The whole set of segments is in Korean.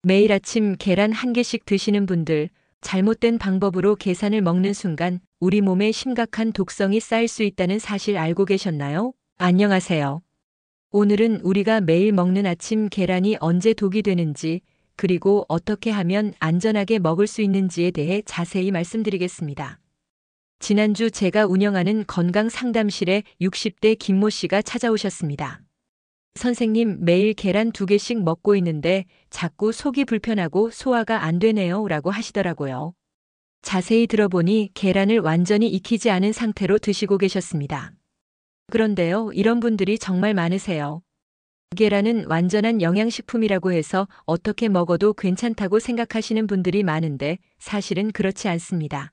매일 아침 계란 한 개씩 드시는 분들, 잘못된 방법으로 계란을 먹는 순간 우리 몸에 심각한 독성이 쌓일 수 있다는 사실 알고 계셨나요? 안녕하세요. 오늘은 우리가 매일 먹는 아침 계란이 언제 독이 되는지, 그리고 어떻게 하면 안전하게 먹을 수 있는지에 대해 자세히 말씀드리겠습니다. 지난주 제가 운영하는 건강 상담실에 60대 김모 씨가 찾아오셨습니다. 선생님, 매일 계란 2개씩 먹고 있는데 자꾸 속이 불편하고 소화가 안 되네요 라고 하시더라고요. 자세히 들어보니 계란을 완전히 익히지 않은 상태로 드시고 계셨습니다. 그런데요, 이런 분들이 정말 많으세요. 계란은 완전한 영양식품이라고 해서 어떻게 먹어도 괜찮다고 생각하시는 분들이 많은데 사실은 그렇지 않습니다.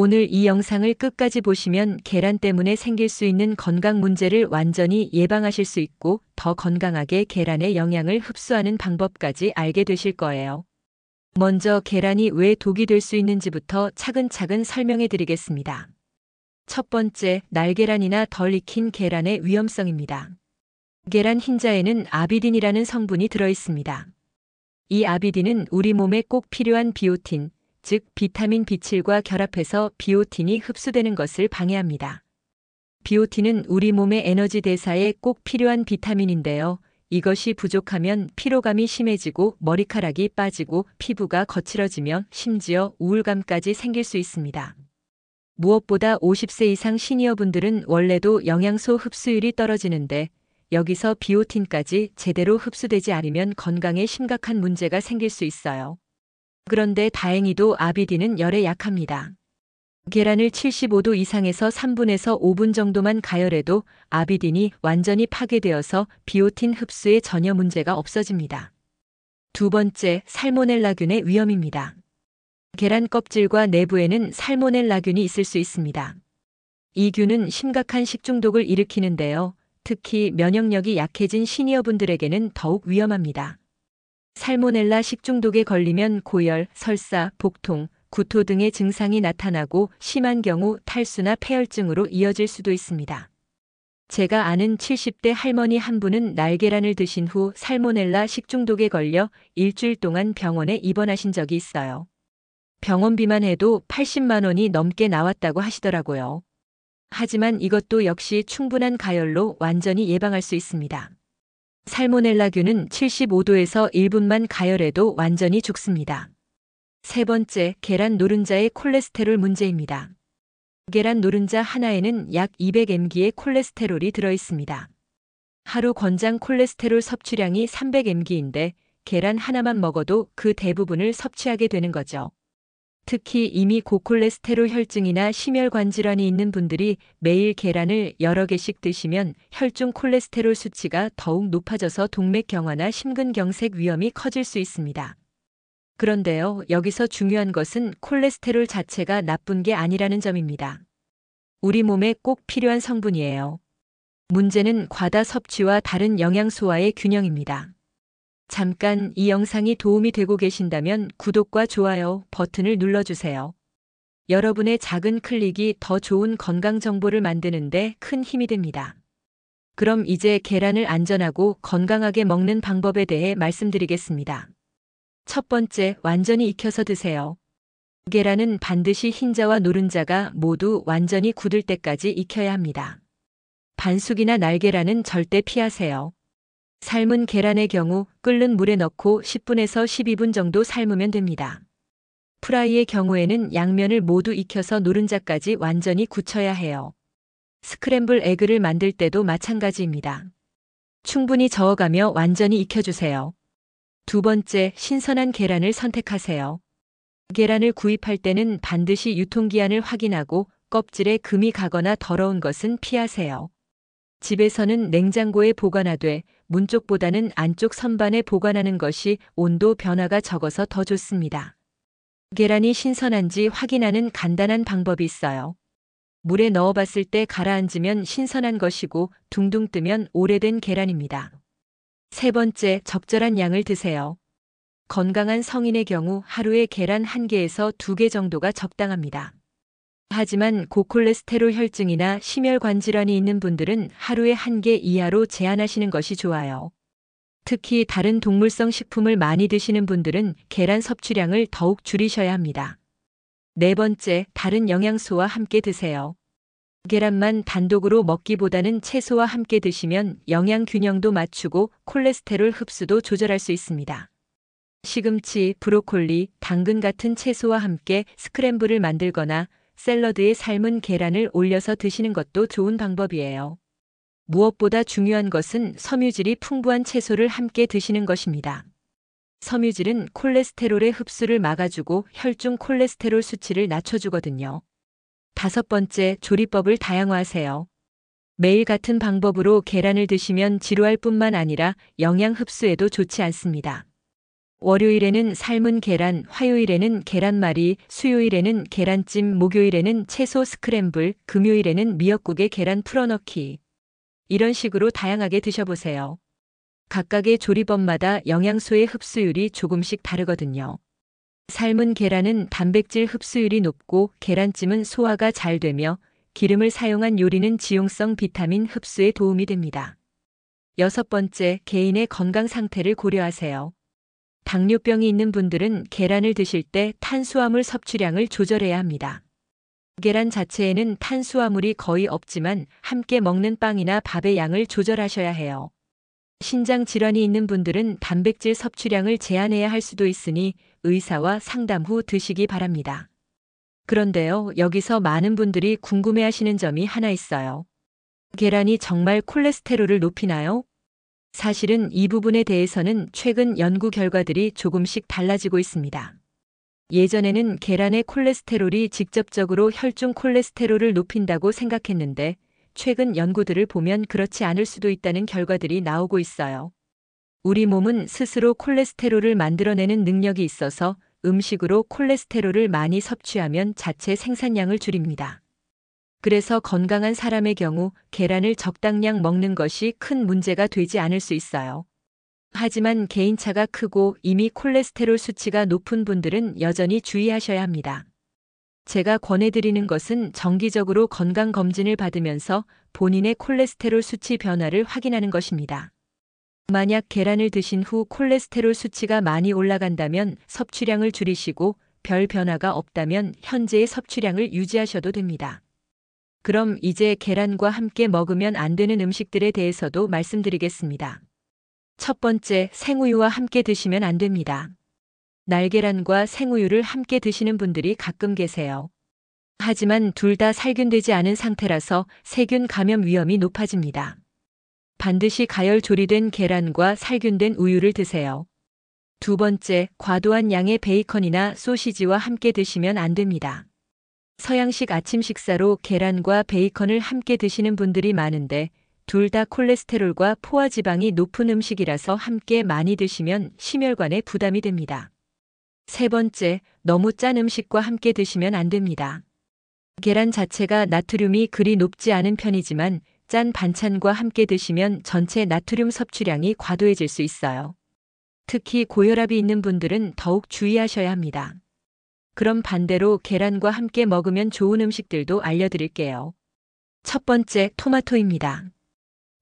오늘 이 영상을 끝까지 보시면 계란 때문에 생길 수 있는 건강 문제를 완전히 예방하실 수 있고 더 건강하게 계란의 영양을 흡수하는 방법까지 알게 되실 거예요. 먼저 계란이 왜 독이 될 수 있는지부터 차근차근 설명해 드리겠습니다. 첫 번째, 날계란이나 덜 익힌 계란의 위험성입니다. 계란 흰자에는 아비딘이라는 성분이 들어 있습니다. 이 아비딘은 우리 몸에 꼭 필요한 비오틴, 즉 비타민 B7과 결합해서 비오틴이 흡수되는 것을 방해합니다. 비오틴은 우리 몸의 에너지 대사에 꼭 필요한 비타민인데요. 이것이 부족하면 피로감이 심해지고 머리카락이 빠지고 피부가 거칠어지며 심지어 우울감까지 생길 수 있습니다. 무엇보다 50세 이상 시니어분들은 원래도 영양소 흡수율이 떨어지는데 여기서 비오틴까지 제대로 흡수되지 않으면 건강에 심각한 문제가 생길 수 있어요. 그런데 다행히도 아비딘은 열에 약합니다. 계란을 75도 이상에서 3분에서 5분 정도만 가열해도 아비딘이 완전히 파괴되어서 비오틴 흡수에 전혀 문제가 없어집니다. 두 번째, 살모넬라균의 위험입니다. 계란 껍질과 내부에는 살모넬라균이 있을 수 있습니다. 이 균은 심각한 식중독을 일으키는데요. 특히 면역력이 약해진 시니어분들에게는 더욱 위험합니다. 살모넬라 식중독에 걸리면 고열, 설사, 복통, 구토 등의 증상이 나타나고 심한 경우 탈수나 폐혈증으로 이어질 수도 있습니다. 제가 아는 70대 할머니 한 분은 날계란을 드신 후 살모넬라 식중독에 걸려 일주일 동안 병원에 입원하신 적이 있어요. 병원비만 해도 80만 원이 넘게 나왔다고 하시더라고요. 하지만 이것도 역시 충분한 가열로 완전히 예방할 수 있습니다. 살모넬라균은 75도에서 1분만 가열해도 완전히 죽습니다. 세 번째, 계란 노른자의 콜레스테롤 문제입니다. 계란 노른자 하나에는 약 200mg의 콜레스테롤이 들어 있습니다. 하루 권장 콜레스테롤 섭취량이 300mg인데 계란 하나만 먹어도 그 대부분을 섭취하게 되는 거죠. 특히 이미 고콜레스테롤 혈증이나 심혈관 질환이 있는 분들이 매일 계란을 여러 개씩 드시면 혈중 콜레스테롤 수치가 더욱 높아져서 동맥경화나 심근경색 위험이 커질 수 있습니다. 그런데요, 여기서 중요한 것은 콜레스테롤 자체가 나쁜 게 아니라는 점입니다. 우리 몸에 꼭 필요한 성분이에요. 문제는 과다 섭취와 다른 영양소와의 균형입니다. 잠깐 이 영상이 도움이 되고 계신다면 구독과 좋아요 버튼을 눌러주세요. 여러분의 작은 클릭이 더 좋은 건강 정보를 만드는데 큰 힘이 됩니다. 그럼 이제 계란을 안전하고 건강하게 먹는 방법에 대해 말씀드리겠습니다. 첫 번째, 완전히 익혀서 드세요. 계란은 반드시 흰자와 노른자가 모두 완전히 굳을 때까지 익혀야 합니다. 반숙이나 날계란은 절대 피하세요. 삶은 계란의 경우 끓는 물에 넣고 10분에서 12분 정도 삶으면 됩니다. 프라이의 경우에는 양면을 모두 익혀서 노른자까지 완전히 굳혀야 해요. 스크램블 에그를 만들 때도 마찬가지입니다. 충분히 저어가며 완전히 익혀주세요. 두 번째, 신선한 계란을 선택하세요. 계란을 구입할 때는 반드시 유통기한을 확인하고 껍질에 금이 가거나 더러운 것은 피하세요. 집에서는 냉장고에 보관하되 문 쪽보다는 안쪽 선반에 보관하는 것이 온도 변화가 적어서 더 좋습니다. 계란이 신선한지 확인하는 간단한 방법이 있어요. 물에 넣어봤을 때 가라앉으면 신선한 것이고 둥둥 뜨면 오래된 계란입니다. 세 번째, 적절한 양을 드세요. 건강한 성인의 경우 하루에 계란 1개에서 2개 정도가 적당합니다. 하지만 고콜레스테롤 혈증이나 심혈관 질환이 있는 분들은 하루에 1개 이하로 제한하시는 것이 좋아요. 특히 다른 동물성 식품을 많이 드시는 분들은 계란 섭취량을 더욱 줄이셔야 합니다. 네 번째, 다른 영양소와 함께 드세요. 계란만 단독으로 먹기보다는 채소와 함께 드시면 영양 균형도 맞추고 콜레스테롤 흡수도 조절할 수 있습니다. 시금치, 브로콜리, 당근 같은 채소와 함께 스크램블을 만들거나 샐러드에 삶은 계란을 올려서 드시는 것도 좋은 방법이에요. 무엇보다 중요한 것은 섬유질이 풍부한 채소를 함께 드시는 것입니다. 섬유질은 콜레스테롤의 흡수를 막아주고 혈중 콜레스테롤 수치를 낮춰주거든요. 다섯 번째, 조리법을 다양화하세요. 매일 같은 방법으로 계란을 드시면 지루할 뿐만 아니라 영양 흡수에도 좋지 않습니다. 월요일에는 삶은 계란, 화요일에는 계란말이, 수요일에는 계란찜, 목요일에는 채소 스크램블, 금요일에는 미역국에 계란 풀어넣기. 이런 식으로 다양하게 드셔보세요. 각각의 조리법마다 영양소의 흡수율이 조금씩 다르거든요. 삶은 계란은 단백질 흡수율이 높고 계란찜은 소화가 잘 되며 기름을 사용한 요리는 지용성 비타민 흡수에 도움이 됩니다. 여섯 번째, 개인의 건강 상태를 고려하세요. 당뇨병이 있는 분들은 계란을 드실 때 탄수화물 섭취량을 조절해야 합니다. 계란 자체에는 탄수화물이 거의 없지만 함께 먹는 빵이나 밥의 양을 조절하셔야 해요. 신장 질환이 있는 분들은 단백질 섭취량을 제한해야 할 수도 있으니 의사와 상담 후 드시기 바랍니다. 그런데요, 여기서 많은 분들이 궁금해하시는 점이 하나 있어요. 계란이 정말 콜레스테롤을 높이나요? 사실은 이 부분에 대해서는 최근 연구 결과들이 조금씩 달라지고 있습니다. 예전에는 계란의 콜레스테롤이 직접적으로 혈중 콜레스테롤을 높인다고 생각했는데 최근 연구들을 보면 그렇지 않을 수도 있다는 결과들이 나오고 있어요. 우리 몸은 스스로 콜레스테롤을 만들어내는 능력이 있어서 음식으로 콜레스테롤을 많이 섭취하면 자체 생산량을 줄입니다. 그래서 건강한 사람의 경우 계란을 적당량 먹는 것이 큰 문제가 되지 않을 수 있어요. 하지만 개인차가 크고 이미 콜레스테롤 수치가 높은 분들은 여전히 주의하셔야 합니다. 제가 권해드리는 것은 정기적으로 건강검진을 받으면서 본인의 콜레스테롤 수치 변화를 확인하는 것입니다. 만약 계란을 드신 후 콜레스테롤 수치가 많이 올라간다면 섭취량을 줄이시고 별 변화가 없다면 현재의 섭취량을 유지하셔도 됩니다. 그럼 이제 계란과 함께 먹으면 안 되는 음식들에 대해서도 말씀드리겠습니다. 첫 번째, 생우유와 함께 드시면 안 됩니다. 날계란과 생우유를 함께 드시는 분들이 가끔 계세요. 하지만 둘 다 살균되지 않은 상태라서 세균 감염 위험이 높아집니다. 반드시 가열 조리된 계란과 살균된 우유를 드세요. 두 번째, 과도한 양의 베이컨이나 소시지와 함께 드시면 안 됩니다. 서양식 아침 식사로 계란과 베이컨을 함께 드시는 분들이 많은데 둘 다 콜레스테롤과 포화지방이 높은 음식이라서 함께 많이 드시면 심혈관에 부담이 됩니다. 세 번째, 너무 짠 음식과 함께 드시면 안 됩니다. 계란 자체가 나트륨이 그리 높지 않은 편이지만 짠 반찬과 함께 드시면 전체 나트륨 섭취량이 과도해질 수 있어요. 특히 고혈압이 있는 분들은 더욱 주의하셔야 합니다. 그럼 반대로 계란과 함께 먹으면 좋은 음식들도 알려드릴게요. 첫 번째, 토마토입니다.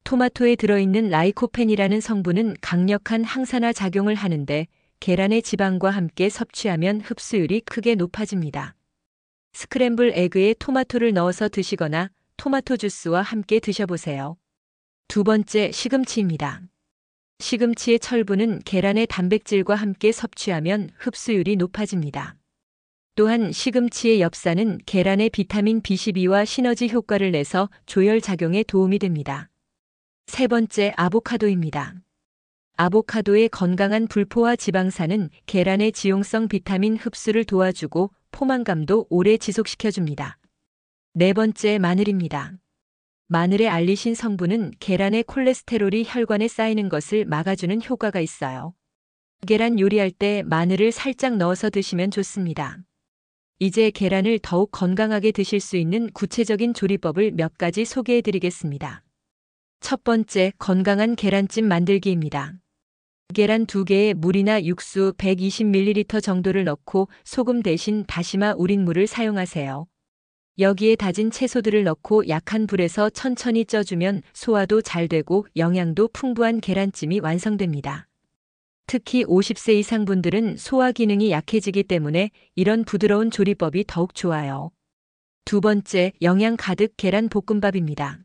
토마토에 들어있는 라이코펜이라는 성분은 강력한 항산화 작용을 하는데 계란의 지방과 함께 섭취하면 흡수율이 크게 높아집니다. 스크램블 에그에 토마토를 넣어서 드시거나 토마토 주스와 함께 드셔보세요. 두 번째, 시금치입니다. 시금치의 철분은 계란의 단백질과 함께 섭취하면 흡수율이 높아집니다. 또한 시금치의 엽산은 계란의 비타민 B12와 시너지 효과를 내서 조열 작용에 도움이 됩니다. 세 번째, 아보카도입니다. 아보카도의 건강한 불포화 지방산은 계란의 지용성 비타민 흡수를 도와주고 포만감도 오래 지속시켜줍니다. 네 번째, 마늘입니다. 마늘의 알리신 성분은 계란의 콜레스테롤이 혈관에 쌓이는 것을 막아주는 효과가 있어요. 계란 요리할 때 마늘을 살짝 넣어서 드시면 좋습니다. 이제 계란을 더욱 건강하게 드실 수 있는 구체적인 조리법을 몇 가지 소개해 드리겠습니다. 첫 번째, 건강한 계란찜 만들기입니다. 계란 2개에 물이나 육수 120ml 정도를 넣고 소금 대신 다시마 우린 물을 사용하세요. 여기에 다진 채소들을 넣고 약한 불에서 천천히 쪄주면 소화도 잘 되고 영양도 풍부한 계란찜이 완성됩니다. 특히 50세 이상 분들은 소화 기능이 약해지기 때문에 이런 부드러운 조리법이 더욱 좋아요. 두 번째, 영양 가득 계란 볶음밥입니다.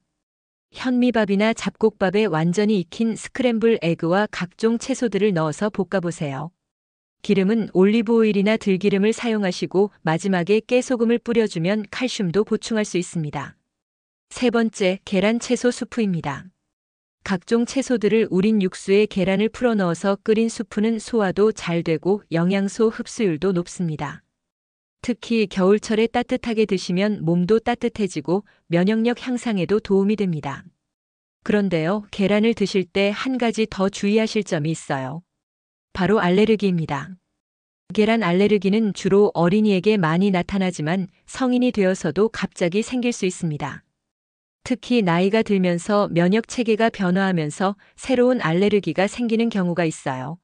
현미밥이나 잡곡밥에 완전히 익힌 스크램블 에그와 각종 채소들을 넣어서 볶아보세요. 기름은 올리브 오일이나 들기름을 사용하시고 마지막에 깨소금을 뿌려주면 칼슘도 보충할 수 있습니다. 세 번째, 계란 채소 수프입니다. 각종 채소들을 우린 육수에 계란을 풀어 넣어서 끓인 수프는 소화도 잘 되고 영양소 흡수율도 높습니다. 특히 겨울철에 따뜻하게 드시면 몸도 따뜻해지고 면역력 향상에도 도움이 됩니다. 그런데요, 계란을 드실 때 한 가지 더 주의하실 점이 있어요. 바로 알레르기입니다. 계란 알레르기는 주로 어린이에게 많이 나타나지만 성인이 되어서도 갑자기 생길 수 있습니다. 특히 나이가 들면서 면역 체계가 변화하면서 새로운 알레르기가 생기는 경우가 있어요.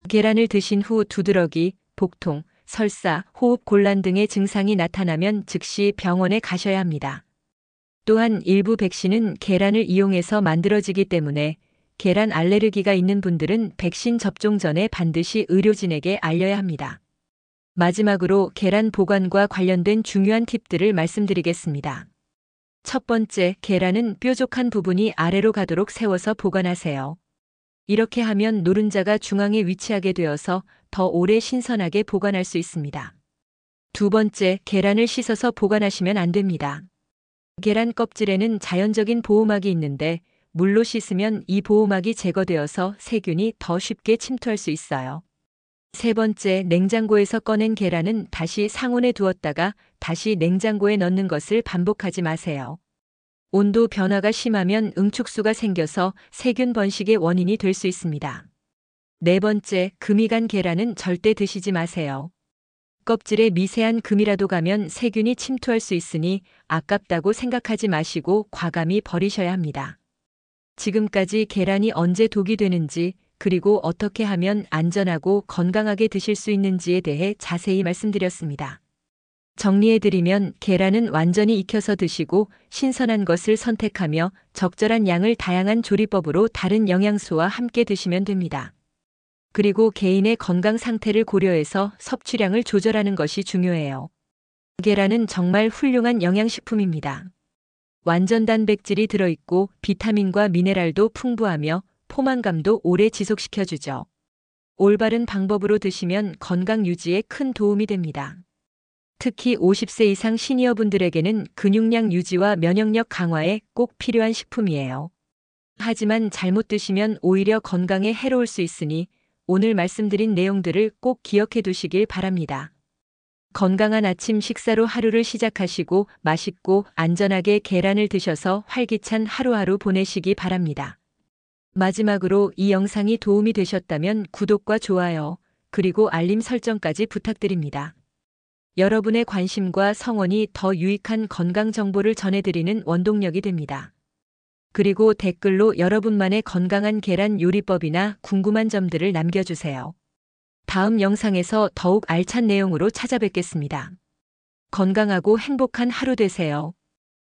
계란을 드신 후 두드러기, 복통, 설사, 호흡 곤란 등의 증상이 나타나면 즉시 병원에 가셔야 합니다. 또한 일부 백신은 계란을 이용해서 만들어지기 때문에 계란 알레르기가 있는 분들은 백신 접종 전에 반드시 의료진에게 알려야 합니다. 마지막으로 계란 보관과 관련된 중요한 팁들을 말씀드리겠습니다. 첫 번째, 계란은 뾰족한 부분이 아래로 가도록 세워서 보관하세요. 이렇게 하면 노른자가 중앙에 위치하게 되어서 더 오래 신선하게 보관할 수 있습니다. 두 번째, 계란을 씻어서 보관하시면 안 됩니다. 계란 껍질에는 자연적인 보호막이 있는데 물로 씻으면 이 보호막이 제거되어서 세균이 더 쉽게 침투할 수 있어요. 세 번째, 냉장고에서 꺼낸 계란은 다시 상온에 두었다가 다시 냉장고에 넣는 것을 반복하지 마세요. 온도 변화가 심하면 응축수가 생겨서 세균 번식의 원인이 될 수 있습니다. 네 번째, 금이 간 계란은 절대 드시지 마세요. 껍질에 미세한 금이라도 가면 세균이 침투할 수 있으니 아깝다고 생각하지 마시고 과감히 버리셔야 합니다. 지금까지 계란이 언제 독이 되는지 그리고 어떻게 하면 안전하고 건강하게 드실 수 있는지에 대해 자세히 말씀드렸습니다. 정리해드리면 계란은 완전히 익혀서 드시고 신선한 것을 선택하며 적절한 양을 다양한 조리법으로 다른 영양소와 함께 드시면 됩니다. 그리고 개인의 건강 상태를 고려해서 섭취량을 조절하는 것이 중요해요. 계란은 정말 훌륭한 영양식품입니다. 완전 단백질이 들어있고 비타민과 미네랄도 풍부하며 포만감도 오래 지속시켜주죠. 올바른 방법으로 드시면 건강 유지에 큰 도움이 됩니다. 특히 50세 이상 시니어분들에게는 근육량 유지와 면역력 강화에 꼭 필요한 식품이에요. 하지만 잘못 드시면 오히려 건강에 해로울 수 있으니 오늘 말씀드린 내용들을 꼭 기억해 두시길 바랍니다. 건강한 아침 식사로 하루를 시작하시고 맛있고 안전하게 계란을 드셔서 활기찬 하루하루 보내시기 바랍니다. 마지막으로 이 영상이 도움이 되셨다면 구독과 좋아요, 그리고 알림 설정까지 부탁드립니다. 여러분의 관심과 성원이 더 유익한 건강 정보를 전해드리는 원동력이 됩니다. 그리고 댓글로 여러분만의 건강한 계란 요리법이나 궁금한 점들을 남겨주세요. 다음 영상에서 더욱 알찬 내용으로 찾아뵙겠습니다. 건강하고 행복한 하루 되세요.